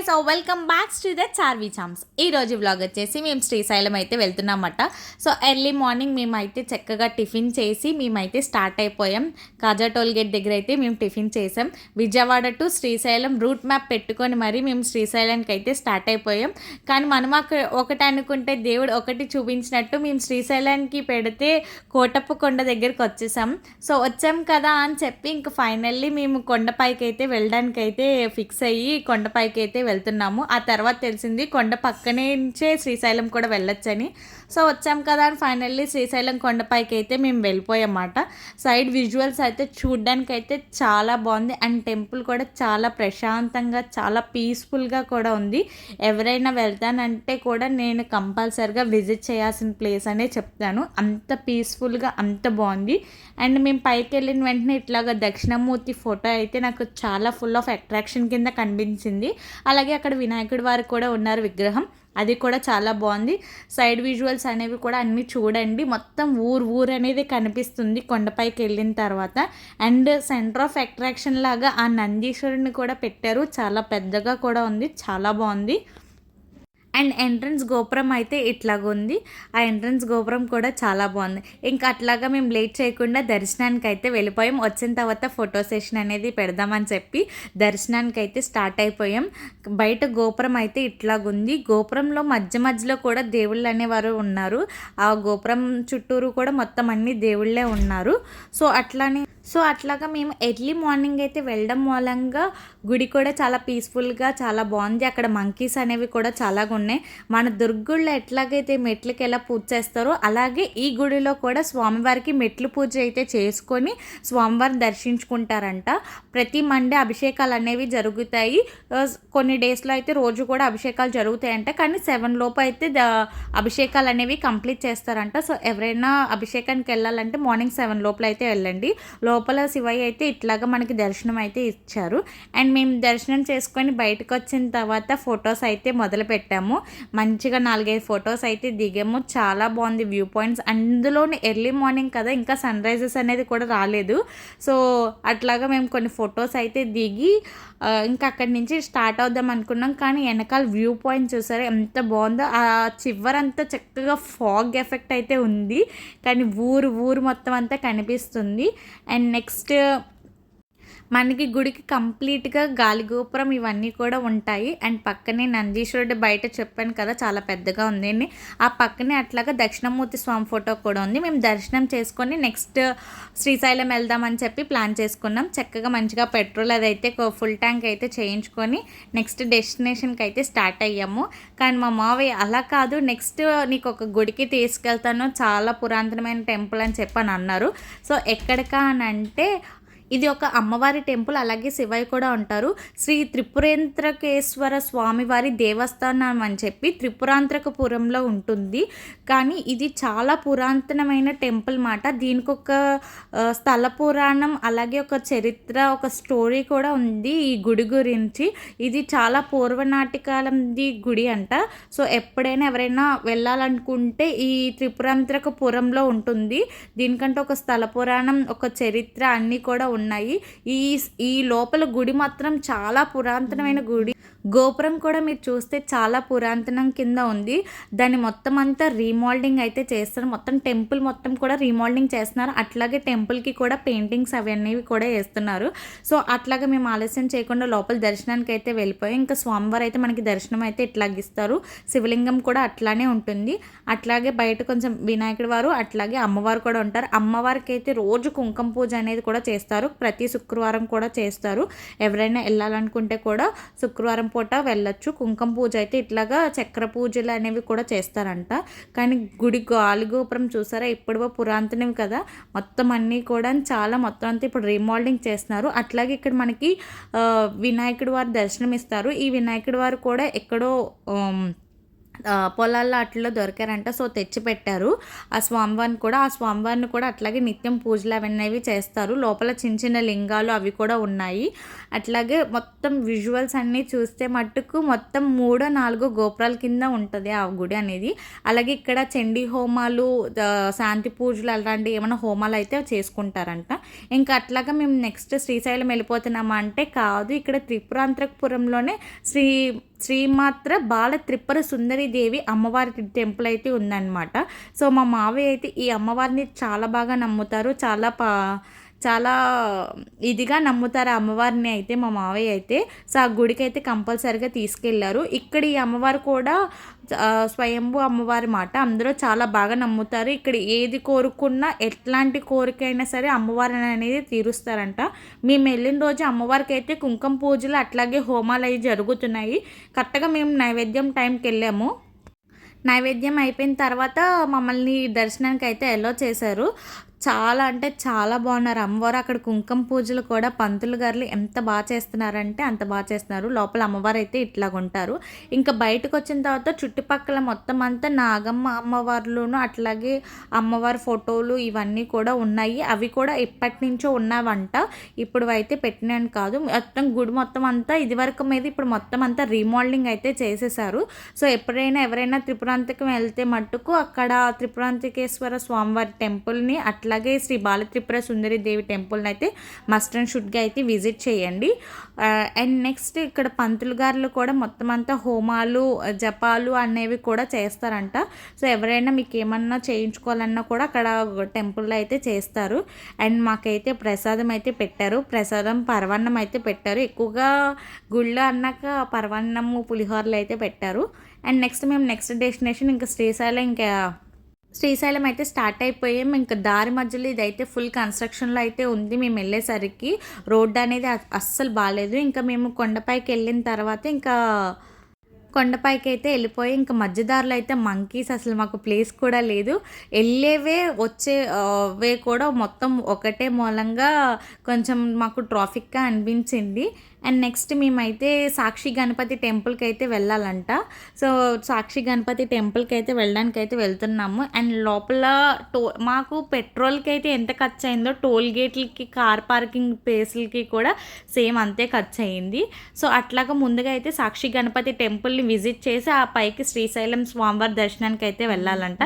So welcome back to the Charvi charms. ఈరోజు vlog వచ్చేసి మేము శ్రీశైలం అయితే వెళ్తున్నామట. సో ఎర్లీ మార్నింగ్ మేమైతే చక్కగా టిఫిన్ చేసి మేమైతే స్టార్ట్ అయిపోయాం. కాజా టోల్ గేట్ దగ్గర అయితే మేము టిఫిన్ చేసాం. Vijayawada to Srisailam route map పెట్టుకొని మరీ మేము శ్రీశైలానికి అయితే స్టార్ట్ అయిపోయాం. కానీ మనం ఒకటి అనుకుంటే దేవుడు ఒకటి చూపించినట్టు మేము శ్రీశైలానికి పెడితే కోటప్ప కొండ దగ్గరికి వచ్చేసాం. సో వచ్చాం కదా అని చెప్పి ఇంక ఫైనల్లీ మేము కొండపైకి అయితే వెళ్ళడానికి అయితే ఫిక్స్ అయ్యి కొండపైకి అయితే వెళ్తున్నాము. ఆ తర్వాత తెలిసింది కొండ పక్కనే నుంచే శ్రీశైలం కూడా వెళ్ళొచ్చని. సో వచ్చాం కదా అని ఫైనల్లీ శ్రీశైలం కొండపైకి అయితే మేము వెళ్ళిపోయామన్నమాట. సైడ్ విజువల్స్ అయితే చూడడానికి అయితే చాలా బాగుంది. అండ్ టెంపుల్ కూడా చాలా ప్రశాంతంగా చాలా పీస్ఫుల్గా కూడా ఉంది. ఎవరైనా వెళ్తానంటే కూడా నేను కంపల్సరిగా విజిట్ చేయాల్సిన ప్లేస్ అనే చెప్తాను. అంత పీస్ఫుల్గా అంత బాగుంది. అండ్ మేము పైకి వెళ్ళిన వెంటనే ఇట్లాగా దక్షిణమూర్తి ఫోటో అయితే నాకు చాలా ఫుల్ ఆఫ్ అట్రాక్షన్ కింద కనిపించింది. అలాగే అక్కడ వినాయకుడి వారు కూడా ఉన్నారు విగ్రహం, అది కూడా చాలా బాగుంది. సైడ్ విజువల్స్ అనేవి కూడా అన్నీ చూడండి. మొత్తం ఊరు అనేది కనిపిస్తుంది కొండపైకి వెళ్ళిన తర్వాత. అండ్ సెంటర్ ఆఫ్ అట్రాక్షన్ లాగా ఆ నందీశ్వరుని కూడా పెట్టారు, చాలా పెద్దగా కూడా ఉంది, చాలా బాగుంది. అండ్ ఎంట్రన్స్ గోపురం అయితే ఇట్లాగుంది. ఆ ఎంట్రన్స్ గోపురం కూడా చాలా బాగుంది. ఇంకా అట్లాగా మేము లేట్ చేయకుండా దర్శనానికి అయితే వెళ్ళిపోయాం. వచ్చిన తర్వాత ఫోటో సెషన్ అనేది పెడదామని చెప్పి దర్శనానికి అయితే స్టార్ట్ అయిపోయాం. బయట గోపురం అయితే ఇట్లాగుంది. గోపురంలో మధ్యలో కూడా దేవుళ్ళు అనేవారు ఉన్నారు. ఆ గోపురం చుట్టూరు కూడా మొత్తం అన్ని దేవుళ్ళే ఉన్నారు. సో అట్లాగా మేము ఎర్లీ మార్నింగ్ అయితే వెళ్ళడం మూలంగా గుడి కూడా చాలా పీస్ఫుల్గా చాలా బాగుంది. అక్కడ మంకీస్ అనేవి కూడా చాలా ఉన్నాయి. మన దుర్గుళ్ళో ఎట్లాగైతే మెట్లకి ఎలా పూజ చేస్తారో అలాగే ఈ గుడిలో కూడా స్వామివారికి మెట్లు పూజ అయితే చేసుకొని స్వామివారిని దర్శించుకుంటారంట. ప్రతి మండే అభిషేకాలు అనేవి జరుగుతాయి. కొన్ని డేస్లో అయితే రోజు కూడా అభిషేకాలు జరుగుతాయంట. కానీ 7 లోపు అయితే అభిషేకాలు అనేవి కంప్లీట్ చేస్తారంట. సో ఎవరైనా అభిషేకానికి వెళ్ళాలంటే మార్నింగ్ 7 లోపల అయితే వెళ్ళండి. లోపల శివయ్య అయితే ఇట్లాగా మనకి దర్శనం అయితే ఇచ్చారు. అండ్ మేము దర్శనం చేసుకొని బయటకు వచ్చిన తర్వాత ఫొటోస్ అయితే మొదలు పెట్టాము. మంచిగా 4-5 ఫొటోస్ అయితే దిగాము. చాలా బాగుంది వ్యూ పాయింట్స్. అందులోని ఎర్లీ మార్నింగ్ కదా, ఇంకా సన్ రైజెస్ అనేది కూడా రాలేదు. సో అట్లాగా మేము కొన్ని ఫొటోస్ అయితే దిగి ఇంకా అక్కడి నుంచి స్టార్ట్ అవుదాం అనుకున్నాం. కానీ వెనకాల వ్యూ పాయింట్ చూసారా ఎంత బాగుందో. ఆ చివరంతా చక్కగా ఫాగ్ ఎఫెక్ట్ అయితే ఉంది, కానీ ఊరు మొత్తం అంతా కనిపిస్తుంది. అండ్ నెక్స్ట్ మనకి గుడికి కంప్లీట్గా గాలిగోపురం ఇవన్నీ కూడా ఉంటాయి. అండ్ పక్కనే నందీశ్వరుడు బయట చెప్పాను కదా చాలా పెద్దగా ఉంది. ఆ పక్కనే అట్లాగా దక్షిణమూర్తి స్వామి ఫోటో కూడా ఉంది. మేము దర్శనం చేసుకొని నెక్స్ట్ శ్రీశైలం వెళ్దామని చెప్పి ప్లాన్ చేసుకున్నాం. చక్కగా మంచిగా పెట్రోల్ అదైతే ఫుల్ ట్యాంక్ అయితే చేయించుకొని నెక్స్ట్ డెస్టినేషన్కి అయితే స్టార్ట్ అయ్యాము. కానీ మా మావయ్య అలా కాదు, నెక్స్ట్ నీకు ఒక గుడికి తీసుకెళ్తాను, చాలా పురాతనమైన టెంపుల్ అని చెప్పని అన్నారు. సో ఎక్కడికా అని అంటే ఇది ఒక అమ్మవారి టెంపుల్, అలాగే శివయ్య కూడా ఉంటారు. శ్రీ త్రిపురేంద్రకేశ్వర స్వామివారి దేవస్థానం అని చెప్పి త్రిపురాంతకపురంలో ఉంటుంది. కానీ ఇది చాలా పురాతనమైన టెంపుల్ మాట. దీనికి ఒక స్థల పురాణం అలాగే ఒక చరిత్ర, ఒక స్టోరీ కూడా ఉంది ఈ గుడి గురించి. ఇది చాలా పూర్వనాటికాలంది గుడి అంట. సో ఎప్పుడైనా ఎవరైనా వెళ్ళాలనుకుంటే ఈ త్రిపురాంతకపురంలో ఉంటుంది. దీనికంటే ఒక స్థల పురాణం, ఒక చరిత్ర అన్నీ కూడా ఉన్నాయి. ఈ లోపల గుడి మాత్రం చాలా పురాతనమైన గుడి. గోపురం కూడా మీరు చూస్తే చాలా పురాతనం కింద ఉంది. దాన్ని మొత్తం అంతా రీమోల్డింగ్ అయితే చేస్తారు. మొత్తం టెంపుల్ మొత్తం కూడా రీమోల్డింగ్ చేస్తున్నారు. అట్లాగే టెంపుల్కి కూడా పెయింటింగ్స్ అవన్నీ కూడా వేస్తున్నారు. సో అట్లాగే మేము ఆలస్యం చేయకుండా లోపల దర్శనానికి అయితే వెళ్ళిపోయాం. ఇంకా స్వామివారు అయితే మనకి దర్శనం అయితే ఇట్లాగిస్తారు. శివలింగం కూడా అట్లానే ఉంటుంది. అట్లాగే బయట కొంచెం వినాయకుడి వారు అట్లాగే అమ్మవారు కూడా ఉంటారు. అమ్మవారికి అయితే రోజు కుంకుమ పూజ అనేది కూడా చేస్తారు. ప్రతి శుక్రవారం కూడా చేస్తారు. ఎవరైనా వెళ్ళాలనుకుంటే కూడా శుక్రవారం పూట వెళ్ళొచ్చు. కుంకుమ పూజ అయితే ఇట్లాగా చక్ర పూజలు అనేవి కూడా చేస్తారంట. కానీ గుడి గాలిగోపురం చూసారా ఇప్పుడు పురాతనవి కదా, మొత్తం అన్నీ కూడా చాలా మొత్తం అంతా ఇప్పుడు రీమోల్డింగ్ చేస్తున్నారు. అట్లాగే ఇక్కడ మనకి వినాయకుడి వారు దర్శనం ఇస్తారు. ఈ వినాయకుడి వారు కూడా ఎక్కడో పొలాల్లో అట్లలో దొరికారంట. సో, తెచ్చిపెట్టారు ఆ స్వామివారిని కూడా అట్లాగే నిత్యం పూజలు అవన్నీ చేస్తారు. లోపల చిన్న చిన్న లింగాలు అవి కూడా ఉన్నాయి. అట్లాగే మొత్తం విజువల్స్ అన్నీ చూస్తే మట్టుకు మొత్తం 3, 4 గోపురాల కింద ఉంటది ఆ గుడి అనేది. అలాగే ఇక్కడ చండీ హోమాలు, శాంతి పూజలు అలాంటివి ఏమైనా హోమాలు అయితే చేసుకుంటారంట. ఇంకా అట్లాగా మేము నెక్స్ట్ శ్రీశైలం వెళ్ళిపోతున్నామా అంటే కాదు, ఇక్కడ త్రిపురాంతకపురంలోనే శ్రీమాత్ర బాల త్రిపుర సుందరి దేవి అమ్మవారి టెంపుల్ అయితే ఉందన్నమాట. సో, మా మావయ్య అయితే ఈ అమ్మవారిని చాలా బాగా నమ్ముతారు. చాలా ఇదిగా నమ్ముతారు ఆ అమ్మవారిని అయితే మా మావయ్య అయితే. సో, ఆ గుడికి అయితే కంపల్సరీగా తీసుకెళ్లారు. ఇక్కడ ఈ అమ్మవారు కూడా స్వయంభూ అమ్మవారి మాట. అందరూ చాలా బాగా నమ్ముతారు. ఇక్కడ ఏది కోరుకున్నా ఎట్లాంటి కోరికైనా సరే అమ్మవారిని అనేది తీరుస్తారంట. మేము వెళ్ళిన రోజు అమ్మవారికి అయితే కుంకుమ పూజలు అట్లాగే హోమాలు అవి జరుగుతున్నాయి. కరెక్ట్గా మేము నైవేద్యం టైంకి వెళ్ళాము. నైవేద్యం అయిపోయిన తర్వాత మమ్మల్ని దర్శనానికి అయితే ఎలో చేశారు. చాలా అంటే చాలా బాగున్నారు అమ్మవారు. అక్కడ కుంకుమ పూజలు కూడా పంతులు గారు ఎంత బాగా చేస్తున్నారంటే అంత బాగా చేస్తున్నారు. లోపల అమ్మవారు అయితే ఇట్లాగుంటారు. ఇంకా బయటకు వచ్చిన తర్వాత చుట్టుపక్కల మొత్తం అంతా నాగమ్మ అమ్మవార్లును అట్లాగే అమ్మవారి ఫోటోలు ఇవన్నీ కూడా ఉన్నాయి. అవి కూడా ఎప్పటి నుంచో ఉన్నవంట, ఇప్పుడు అయితే పెట్టినాను కాదు. మొత్తం గుడి మొత్తం అంతా ఇదివరకు మీద ఇప్పుడు మొత్తం అంతా రీమోడలింగ్ అయితే చేసేసారు. సో, ఎప్పుడైనా ఎవరైనా త్రిపురాంతకం వెళ్తే మట్టుకు అక్కడ త్రిపురాంతకేశ్వర స్వామివారి టెంపుల్ని అట్లాగే శ్రీ బాల త్రిపుర సుందరి దేవి టెంపుల్ని అయితే మస్ట్ అండ్ షుడ్గా అయితే విజిట్ చేయండి. అండ్ నెక్స్ట్ ఇక్కడ పంతులు గారులు కూడా మొత్తం అంతా హోమాలు జపాలు అనేవి కూడా చేస్తారంట. సో, ఎవరైనా మీకు ఏమన్నా చేయించుకోవాలన్నా కూడా అక్కడ టెంపుల్లో అయితే చేస్తారు. అండ్ మాకైతే ప్రసాదం అయితే పెట్టారు. ప్రసాదం పరవన్నం అయితే పెట్టారు. ఎక్కువగా గుళ్ళో అన్నాక పరవన్నము పులిహోరలు అయితే పెట్టారు. అండ్ నెక్స్ట్ డెస్టినేషన్ ఇంకా శ్రీశైలం అయితే స్టార్ట్ అయిపోయాం. ఇంకా దారి మధ్యలో ఇదైతే ఫుల్ కన్స్ట్రక్షన్లో అయితే ఉంది. మేము వెళ్ళేసరికి రోడ్డు అనేది అస్సలు బాగాలేదు. ఇంకా మేము కొండపైకి వెళ్ళిన తర్వాత కొండపైకి అయితే వెళ్ళిపోయి ఇంకా మధ్యదారిలో అయితే మంకీస్, అసలు మాకు ప్లేస్ కూడా లేదు. వెళ్ళేవే వచ్చేవే కూడా మొత్తం ఒకటే మూలంగా కొంచెం మాకు ట్రాఫిక్గా అనిపించింది. అండ్ నెక్స్ట్ మేమైతే సాక్షి గణపతి టెంపుల్కి అయితే వెళ్ళాలంట. సో, సాక్షి గణపతి టెంపుల్కి అయితే వెళ్ళడానికి అయితే వెళ్తున్నాము. అండ్ లోపల మాకు పెట్రోల్కి అయితే ఎంత ఖర్చు అయిందో టోల్ గేట్లకి కార్ పార్కింగ్ ప్లేస్లకి కూడా సేమ్ అంతే ఖర్చు అయింది. సో, అట్లాగా ముందుగా అయితే సాక్షి గణపతి టెంపుల్ని విజిట్ చేసి ఆ పైకి శ్రీశైలం స్వామివారి దర్శనానికి అయితే వెళ్ళాలంట.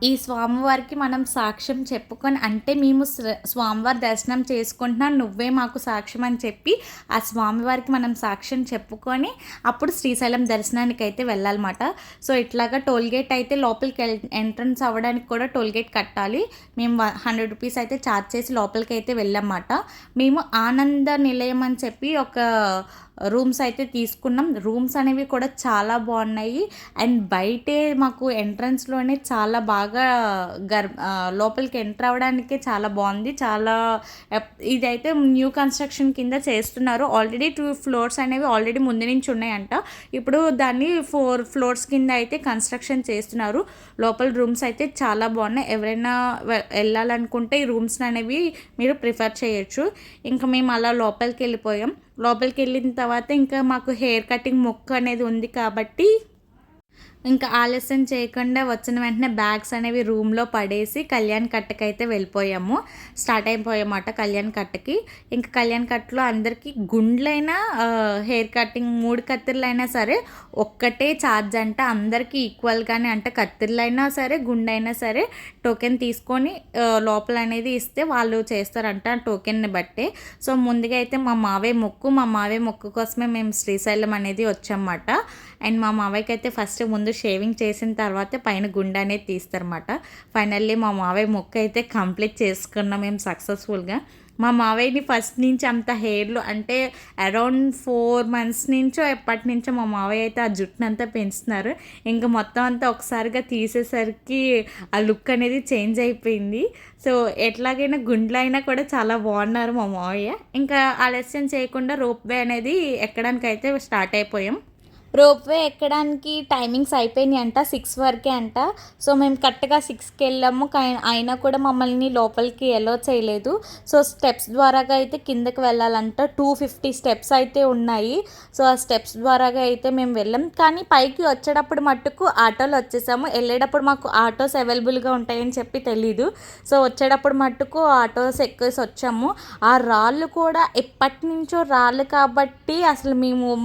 ఈ స్వామివారికి మనం సాక్ష్యం చెప్పుకొని, అంటే మేము స్వామివారి దర్శనం చేసుకుంటున్నాం, నువ్వే మాకు సాక్ష్యం అని చెప్పి ఆ స్వామివారికి మనం సాక్ష్యం చెప్పుకొని అప్పుడు శ్రీశైలం దర్శనానికి అయితే వెళ్ళాలన్నమాట. సో, ఇట్లాగా టోల్గేట్ అయితే లోపలికి ఎంట్రన్స్ అవ్వడానికి కూడా టోల్గేట్ కట్టాలి. మేము 100 రూపీస్ అయితే ఛార్జ్ చేసి లోపలికి అయితే వెళ్ళామన్నమాట. మేము ఆనంద నిలయం అని చెప్పి ఒక రూమ్స్ అయితే తీసుకున్నాం. రూమ్స్ అనేవి కూడా చాలా బాగున్నాయి. అండ్ బయటే మాకు ఎంట్రన్స్లోనే చాలా బాగా లోపలికి ఎంటర్ అవ్వడానికే చాలా బాగుంది. ఇదైతే న్యూ కన్స్ట్రక్షన్ కింద చేస్తున్నారు. ఆల్రెడీ 2 ఫ్లోర్స్ అనేవి ఆల్రెడీ ముందు నుంచి ఉన్నాయంట. ఇప్పుడు దాన్ని 4 ఫ్లోర్స్ కింద అయితే కన్స్ట్రక్షన్ చేస్తున్నారు. లోపల రూమ్స్ అయితే చాలా బాగున్నాయి. ఎవరైనా వెళ్ళాలనుకుంటే ఈ రూమ్స్ అనేవి మీరు ప్రిఫర్ చేయొచ్చు. ఇంకా మేము అలా లోపలికి వెళ్ళిపోయాం. లోపలికి వెళ్ళిన తర్వాత ఇంకా మాకు హెయిర్ కటింగ్ మొక్కు అనేది ఉంది కాబట్టి ఇంకా ఆలస్యం చేయకుండా వచ్చిన వెంటనే బ్యాగ్స్ అనేవి రూమ్లో పడేసి కళ్యాణ్ కట్టకైతే వెళ్ళిపోయాము. స్టార్ట్ అయిపోయామాట కళ్యాణ్ కట్టకి. ఇంకా కళ్యాణ్ కట్టలో అందరికీ గుండ్లైనా హెయిర్ కటింగ్ 3 కత్తిర్లైనా సరే ఒక్కటే ఛార్జ్ అంట. అందరికీ ఈక్వల్గానే అంట. కత్తిర్లైనా సరే గుండైనా సరే టోకెన్ తీసుకొని లోపల అనేది ఇస్తే వాళ్ళు చేస్తారంట టోకెన్ని బట్టే. సో, ముందుగా అయితే మా మావయ్య మొక్కు కోసమే మేము శ్రీశైలం అనేది వచ్చామన్నమాట. అండ్ మా మావయ్యకి అయితే ఫస్ట్ ముందు షేవింగ్ చేసిన తర్వాతే పైన గుండె అనేది తీస్తారన్నమాట. ఫైనల్లీ మా మావయ్య మొక్క అయితే కంప్లీట్ చేసుకున్నాం మేము సక్సెస్ఫుల్గా. మా మావయ్యని ఫస్ట్ నుంచి అంత హెయిర్లు అంటే అరౌండ్ 4 మంత్స్ నుంచో ఎప్పటి నుంచో మా మావయ్య అయితే ఆ జుట్టును అంతా పెంచుతున్నారు. ఇంకా మొత్తం అంతా ఒకసారిగా తీసేసరికి ఆ లుక్ అనేది చేంజ్ అయిపోయింది. సో, ఎట్లాగైనా గుండ్లు అయినా కూడా చాలా బాగున్నారు మా మావయ్య. ఇంకా ఆలస్యం చేయకుండా రోప్ వే అనేది ఎక్కడానికి అయితే స్టార్ట్ అయిపోయాం. రోప్‌వే ఎక్కడానికి టైమింగ్స్ అయిపోయినాయి అంట. 6 వరకే అంట. సో, మేము కరెక్ట్‌గా 6కి వెళ్ళాము. అయినా కూడా మమ్మల్ని లోపలికి అలో చేయలేదు. సో, స్టెప్స్ ద్వారాగా అయితే కిందకి వెళ్ళాలంట. 250 స్టెప్స్ అయితే ఉన్నాయి. సో, ఆ స్టెప్స్ ద్వారాగా అయితే మేము వెళ్ళాం. కానీ పైకి వచ్చేటప్పుడు మట్టుకు ఆటోలో వచ్చేసాము. వెళ్ళేటప్పుడు మాకు ఆటోస్ అవైలబుల్‌గా ఉంటాయని చెప్పి తెలీదు. సో, వచ్చేటప్పుడు మట్టుకు ఆటోస్ ఎక్కేసి వచ్చాము. ఆ రాళ్ళు కూడా ఎప్పటినుంచో రాళ్ళు కాబట్టి అసలు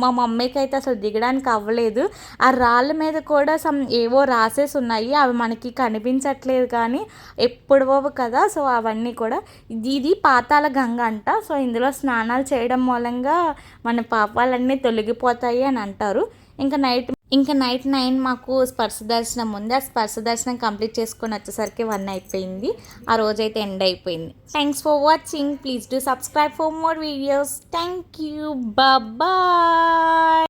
మా మమ్మీకి అయితే అసలు దిగడానికి అవ్వలేదు. ఆ రాళ్ళ మీద కూడా ఏవో రాసేసి ఉన్నాయి. అవి మనకి కనిపించట్లేదు కానీ ఎప్పుడువో కదా. సో, అవన్నీ కూడా ఇది పాతాళ గంగ అంట. సో, ఇందులో స్నానాలు చేయడం మూలంగా మన పాపాలన్నీ తొలగిపోతాయి అని అంటారు. ఇంకా నైట్ 9 మాకు స్పర్శ దర్శనం ఉంది. ఆ స్పర్శ దర్శనం కంప్లీట్ చేసుకొని వచ్చేసరికి 1 అయిపోయింది. ఆ రోజైతే ఎండ్ అయిపోయింది. Thanks for watching. Please do subscribe for more videos. Thank you. Bye.